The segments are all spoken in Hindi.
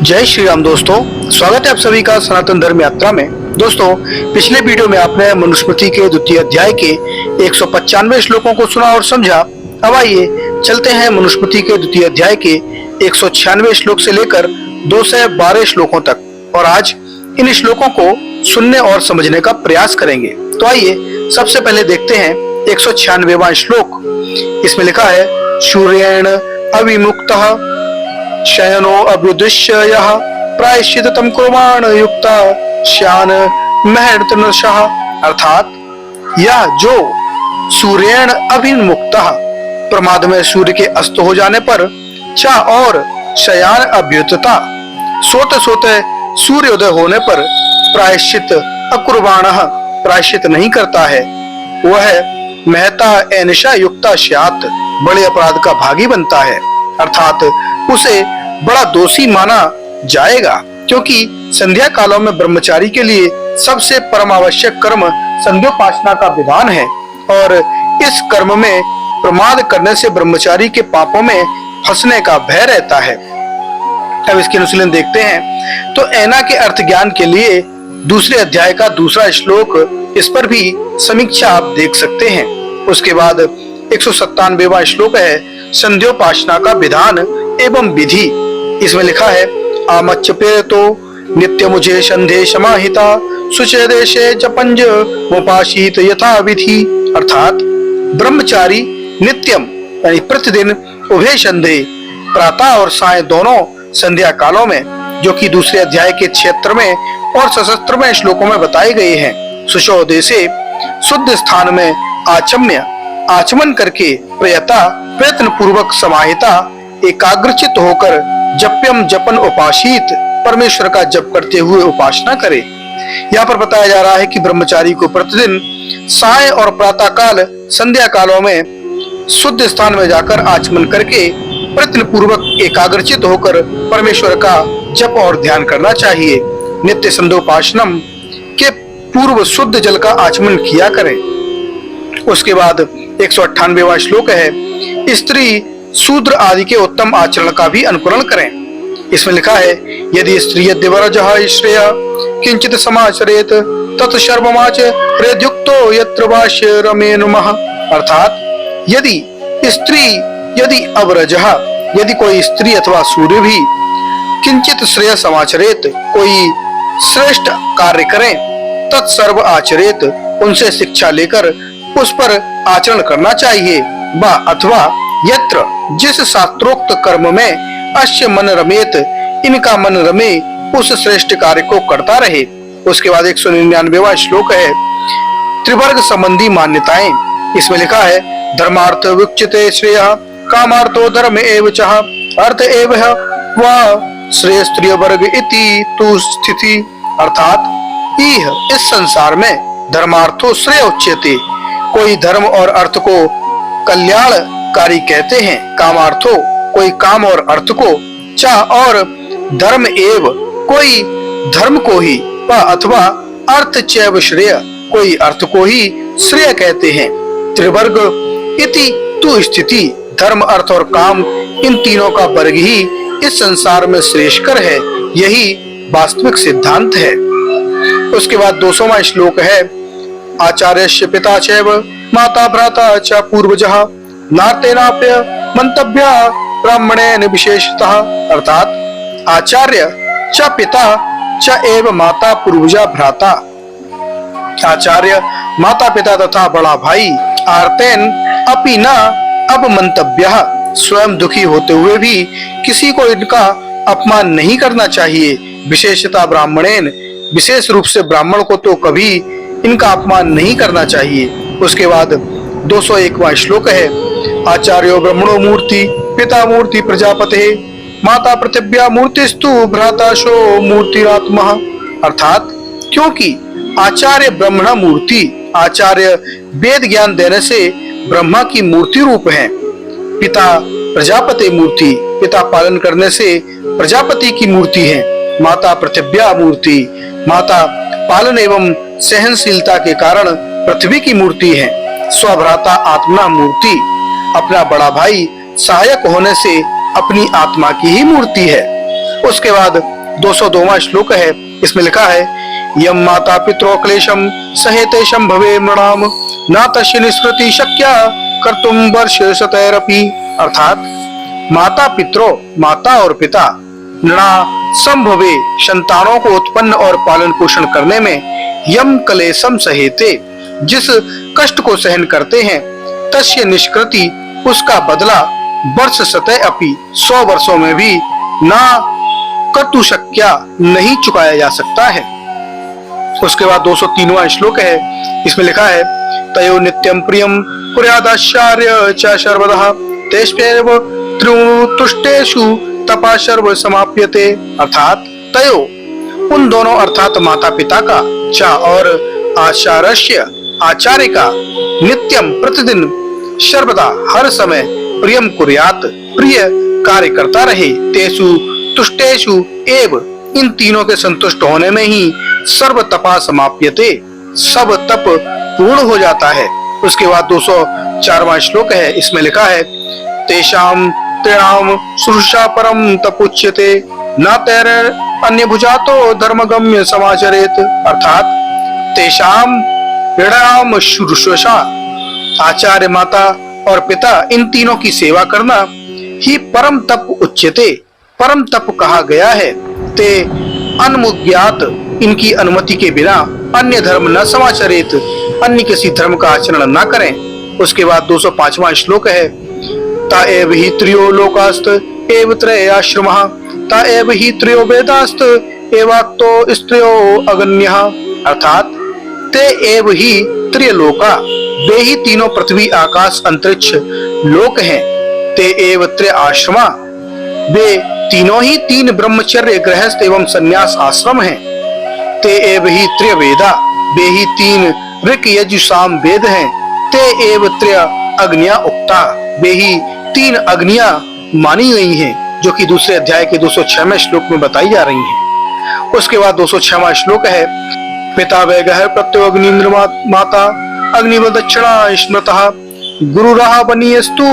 जय श्री राम दोस्तों, स्वागत है आप सभी का सनातन धर्म यात्रा में। दोस्तों, पिछले वीडियो में आपने मनुस्मृति के द्वितीय अध्याय के 195 श्लोकों को सुना और समझा। अब आइए चलते हैं मनुस्मृति के द्वितीय अध्याय के 196 श्लोक से लेकर 212 श्लोकों तक और आज इन श्लोकों को सुनने और समझने का प्रयास करेंगे। तो आइए सबसे पहले देखते हैं 196वां श्लोक। इसमें लिखा है, सूर्येण अविमुक्तः शयनो अभ्युदिश्य यः प्रायश्चित्तं कुर्वाण युक्ता श्यान महर्तनशः। अर्थात यह जो सूर्येण अभिमुक्तः प्रमाद में सूर्य के अस्त हो जाने पर, चा और शयान अभ्युतता सोते सोते सूर्योदय होने पर प्रायश्चित अकुर्वाणः प्रायश्चित नहीं करता है, वह महता एनिशा युक्ता स्यात् बड़े अपराध का भागी बनता है। अर्थात उसे बड़ा दोषी माना जाएगा, क्योंकि संध्या कालों में ब्रह्मचारी के लिए सबसे परम आवश्यक कर्म संध्योपासना का विधान है और इस कर्म में प्रमाद करने से ब्रह्मचारी के पापों में फंसने का भय रहता है। अब इसके अनुशीलन देखते हैं। तो ऐना के अर्थ ज्ञान के लिए दूसरे अध्याय का दूसरा श्लोक, इस पर भी समीक्षा आप देख सकते हैं। उसके बाद 197वां श्लोक है, संध्योपासना का विधान एवं विधि। इसमें लिखा है, आमच्चपे तो नित्य मुझे संधे समाहिता सुचे देशे जपंज मोपाशीत यथा विधि। अर्थात ब्रह्मचारी नित्यम यानी प्रतिदिन उभय संधे प्रातः और साय दोनों संध्या कालों में, जो कि दूसरे अध्याय के 76वें और 77वें श्लोकों में बताए गए हैं, सुशो देशे शुद्ध स्थान में आचमन करके प्रयत्न पूर्वक समाहिता एकाग्रचित होकर जपन उपासित परमेश्वर का जप करते हुए उपासना करे। यहाँ पर बताया जा रहा है कि ब्रह्मचारी को प्रतिदिन साय और प्रातः काल संध्या कालों में शुद्ध स्थान में जाकर आचमन करके प्रयत्न पूर्वक एकाग्रचित होकर परमेश्वर का जप और ध्यान करना चाहिए। नित्य संध्योपासनम के पूर्व शुद्ध जल का आचमन किया करें। उसके बाद 198वां श्लोक है, स्त्री शूद्र आदि के उत्तम आचरण का भी अनुकरण करें। इसमें लिखा है, यदि स्त्री यद्यवरजः श्रेय किंचित समाचरेत तत्सर्वमाच हृदयुक्तो यत्र वास्य रमे नुमः। अर्थात यदि अवरजः यदि कोई स्त्री अथवा सूर्य भी किंचित श्रेय समाचरेत कोई श्रेष्ठ कार्य करें, तत्सर्व आचरेत उनसे शिक्षा लेकर उस पर आचरण करना चाहिए। व अथवा यत्र जिस शास्त्रोक्त कर्म में अश्य मन रमेत इनका मन रमे उस श्रेष्ठ कार्य को करता रहे। उसके बाद 199वां श्लोक है, त्रिवर्ग संबंधी मान्यताएं। इसमें लिखा है, धर्मार्थ विच्यते श्रेय कामार्थो धर्म एव च अर्थ एव वा श्रेय वर्ग इति तु स्थिति। अर्थात इस संसार में धर्मार्थो श्रेय उच्यते, कोई धर्म और अर्थ को कल्याणकारी कहते हैं, कामार्थो कोई काम और अर्थ को, चा और धर्म एव कोई धर्म को ही, अथवा अर्थ चैव श्रेय कोई अर्थ को ही श्रेय कहते हैं। त्रिवर्ग इति तु स्थिति, धर्म अर्थ और काम इन तीनों का वर्ग ही इस संसार में श्रेष्ठकर है, यही वास्तविक सिद्धांत है। उसके बाद 200वां श्लोक है, आचार्यस्य पिता चैव माता भ्राता च पूर्वजः नार्तेनाप्य मंतव्य ब्राह्मणेन विशेषतः। अर्थात आचार्य च पिता च एव माता पूर्वजा भ्राता, आचार्य माता पिता तथा बड़ा भाई, आर्तेन अपि न अब मंतव्य स्वयं दुखी होते हुए भी किसी को इनका अपमान नहीं करना चाहिए। विशेषता ब्राह्मणेन विशेष रूप से ब्राह्मण को तो कभी इनका अपमान नहीं करना चाहिए। उसके बाद 201वां श्लोक है, आचार्यो ब्रह्मणो मूर्ति पिता मूर्ति प्रजापते माता पृथिव्या मूर्तिस्तु भ्राताशो मूर्तिरात्मा। अर्थात क्योंकि आचार्य ब्रह्मण मूर्ति, आचार्य वेद ज्ञान देने से ब्रह्मा की मूर्ति रूप है, पिता प्रजापति मूर्ति, पिता पालन करने से प्रजापति की मूर्ति है, माता पृथिव्या मूर्ति, माता पालन एवं सहनशीलता के कारण पृथ्वी की मूर्ति है, स्वभ्राता आत्मा मूर्ति, अपना बड़ा भाई सहायक होने से अपनी आत्मा की ही मूर्ति है। उसके बाद 202वां श्लोक है। इसमें लिखा है यम माता पितरो क्लेशम सहेतेशम भवे मृणाम न तस्य निष्कृति शक्या कर्तुम वर्ष शतैरपि। अर्थात माता पितरो, माता और पिता, नृणा संभवे, संतानों को उत्पन्न और पालन पोषण करने में, यम क्लेशम सहेते, जिस कष्ट को सहन करते हैं, तस्य निष्कृति, उसका बदला, वर्ष शतै अपि, 100 वर्षों में भी, ना कर्तु शक्या, नहीं चुकाया जा सकता है। उसके बाद 203वां श्लोक है। इसमें लिखा है तयो नित्यम प्रियम कुर्यादाश्चर्य च सर्वदा तेष्वेव त्रितुष्टेषु तपा सर्व समाप्यते। अर्थात तयो, उन दोनों अर्थात माता पिता का, च और आचार्य, आचार्य का, नित्यम प्रतिदिन, सर्वदा हर समय, प्रियम कुर्यात, प्रिय कार्य करता रहे, तेषु तुष्टेषु एव, इन तीनों के संतुष्ट होने में ही, सर्व तपा समाप्यते, सब तप पूर्ण हो जाता है। उसके बाद 204वां श्लोक है। इसमें लिखा है तेषाम त्रिणाम सुरुषा परम तपुच्यते न तैर अन्य भुजातो धर्मगम्य समाचरेत। अर्थात तेषाम त्रिणाम सुरुषा, आचार्य, माता और पिता, इन तीनों की सेवा करना ही परम तप उच्यते, परम तप कहा गया है। ते अनमुज्ञात, इनकी अनुमति के बिना, अन्य धर्म न समाचरित, अन्य किसी धर्म का आचरण न करें। उसके बाद 205वां श्लोक है ता एव ही त्रयो लोकास्त एव त्रय आश्रमः ता एव ही त्रयो वेदास्त एवाक्तो स्त्रियो अगण्यः। अर्थात ते एव ही त्रय लोका, वे ही तीनों पृथ्वी आकाश अंतरिक्ष लोक हैं। ते एव त्रय आश्रमा, वे तीनों ही 3 ब्रह्मचर्य, गृहस्थ एवं संन्यास आश्रम हैं। ते एव ही त्रय वेदा, वे ही 3 ऋक यजु साम वेद हैं। ते एव त्रय अग्निया उक्ता, वे ही 3 अग्नियां मानी गई हैं, जो कि दूसरे अध्याय के 206वें श्लोक में बताई जा रही हैं। उसके बाद 206वां श्लोक है पिता वैगह प्रत्यो अग्निन्द्र माता अग्निव दक्षिणा स्मृतः गुरुरः बनीयस्तु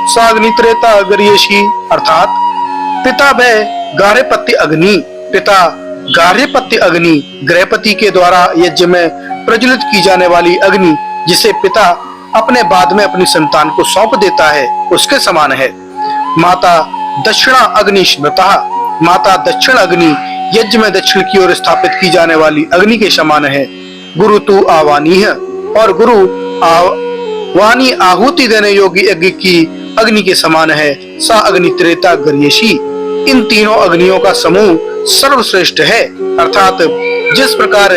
साग्नित्रेता गर्यसि। अर्थात पिता वै गार्हपत्य अग्नि, पिता गार्हपत्य अग्नि, गृहपति के द्वारा यज्ञ में प्रज्वलित की जाने वाली अग्नि, जिसे पिता अपने बाद में अपनी संतान को सौंप देता है, उसके समान है। माता दक्षिणा अग्नि स्मृतः, माता दक्षिण अग्नि, यज्ञ में दक्षिण की ओर स्थापित की जाने वाली अग्नि के समान है। गुरु तू आवानी है, और गुरु वाणी आहुति देने योग्य यज्ञ की अग्नि के समान है। सा अग्नि त्रेता गर्यसी, इन तीनों अग्नियों का समूह सर्वश्रेष्ठ है। अर्थात जिस प्रकार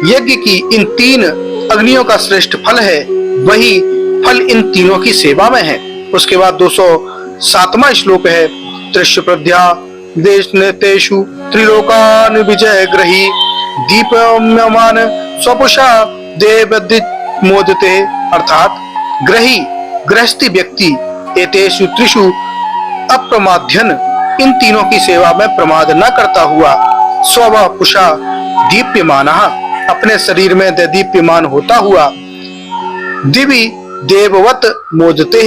यज्ञ की इन 3 अग्नियों का श्रेष्ठ फल है, वही फल इन तीनों की सेवा में है। उसके बाद 207वां श्लोक है त्रिश्य प्रध्या देश नेतेषु त्रिलोकान विजय ग्रही दीपम्यमान स्वपुषा देवदित मोदते। अर्थात ग्रही, गृहस्थी व्यक्ति, एतेषु त्रिषु अप्रमाध्यन, इन तीनों की सेवा में प्रमाद न करता हुआ, स्वपुषा दीप्यमानः, अपने शरीर में दीप्यमान होता हुआ, दिवि देववत मोदते,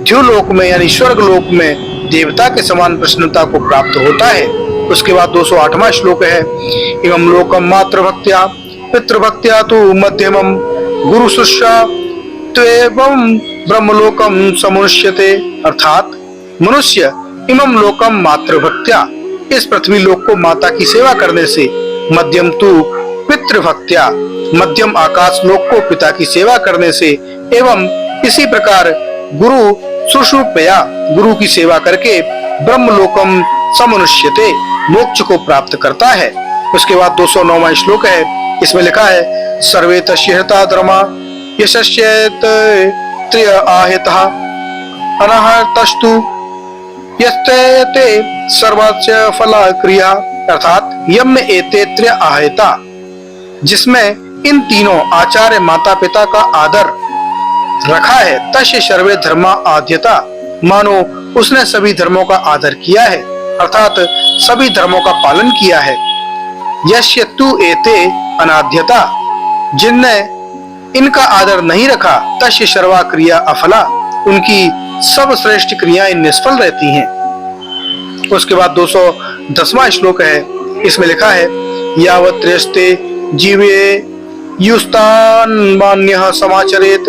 द्युलोक में यानी स्वर्ग लोक में देवता के समान प्रसन्नता को प्राप्त होता है। उसके बाद 208वां श्लोक है इमं लोकम मातृभक्त्या पितृभक्त्या तु मध्यमम गुरु शुश्रा त्वेवं ब्रह्मलोकम समुष्यते। अर्थात मनुष्य इमं लोकम मातृभक्त्या, इस पृथ्वी लोक को माता की सेवा करने से, मध्यम तु पितृभक्त्या, मध्यम आकाश लोक को पिता की सेवा करने से, एवं इसी प्रकार गुरु सुश्रूपया, गुरु की सेवा करके ब्रह्मलोकम समनुष्यते, मोक्ष को प्राप्त करता है। उसके बाद 209वां श्लोक है। इसमें लिखा है सर्वे तस्यहता धर्मा यशस्येत त्रिय आहितः अनहर्तस्तु यस्ते सर्वस्य फला क्रिया। अर्थात यम में एते त्रिय आहिता, जिसमें इन तीनों आचार्य माता पिता का आदर रखा है, तस्य सर्वे धर्मा आद्यता, मानो उसने सभी धर्मों का आदर किया है, अर्थात सभी धर्मों का पालन किया है। यस्य तु एते अनाद्यता, जिनने इनका आदर नहीं रखा, तस्य सर्वा क्रिया अफला, उनकी सब श्रेष्ठ क्रियाएं निष्फल रहती हैं। उसके बाद 210वां श्लोक है इसमें लिखा है यावत् त्रयस्ते जीवे युस्तान मान्यः समाचरेत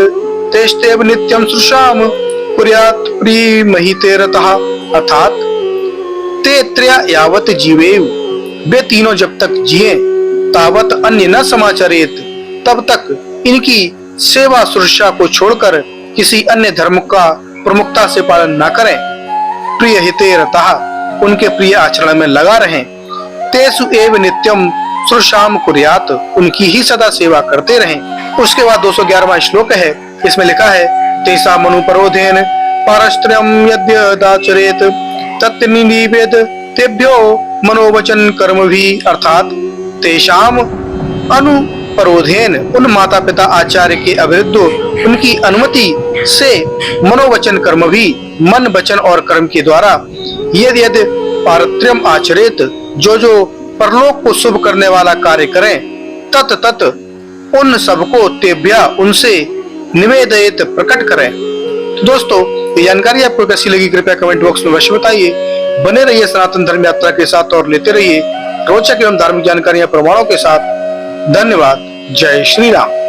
तेस्तेव नित्यम श्रुषाम कुर्यात् प्रीमहिते रतः। अर्थात ते त्रय यावत जीवेयु, वे तीनों जब तक जिए, तावत अन्य न समाचरेत, तब तक इनकी सेवा शुश्रूषा को छोड़कर किसी अन्य धर्म का प्रमुखता से पालन न करें। प्रिय हिते रतः, उनके प्रिय आचरण में लगा रहें। तेसु एव नित्यम श्रुश्रूषाम कुर्यात्, उनकी ही सदा सेवा करते रहें। उसके बाद 211वां श्लोक है, इसमें लिखा है तेषा मनुपरोधेन पारस्त्र्यम यद्यदाचरेत तत्निवेद तेभ्यो मनोवचन कर्म भी। अर्थात तेषाम अनुपरोधेन, उन माता पिता आचार्य के अविरुद्ध उनकी अनुमति से मनोवचन कर्म भी, मन वचन और कर्म के द्वारा यद यद पारत्र्यम आचरेत, जो जो परलोक को शुभ करने वाला कार्य करें, तत तत उन सबको तेभ्या, उनसे निवेदयित, प्रकट करें। तो दोस्तों, ये जानकारी आपको कैसी लगी कृपया कमेंट बॉक्स में अवश्य बताइए। बने रहिए सनातन धर्म यात्रा के साथ और लेते रहिए रोचक एवं धार्मिक जानकारियां प्रमाणों के साथ। धन्यवाद। जय श्री राम।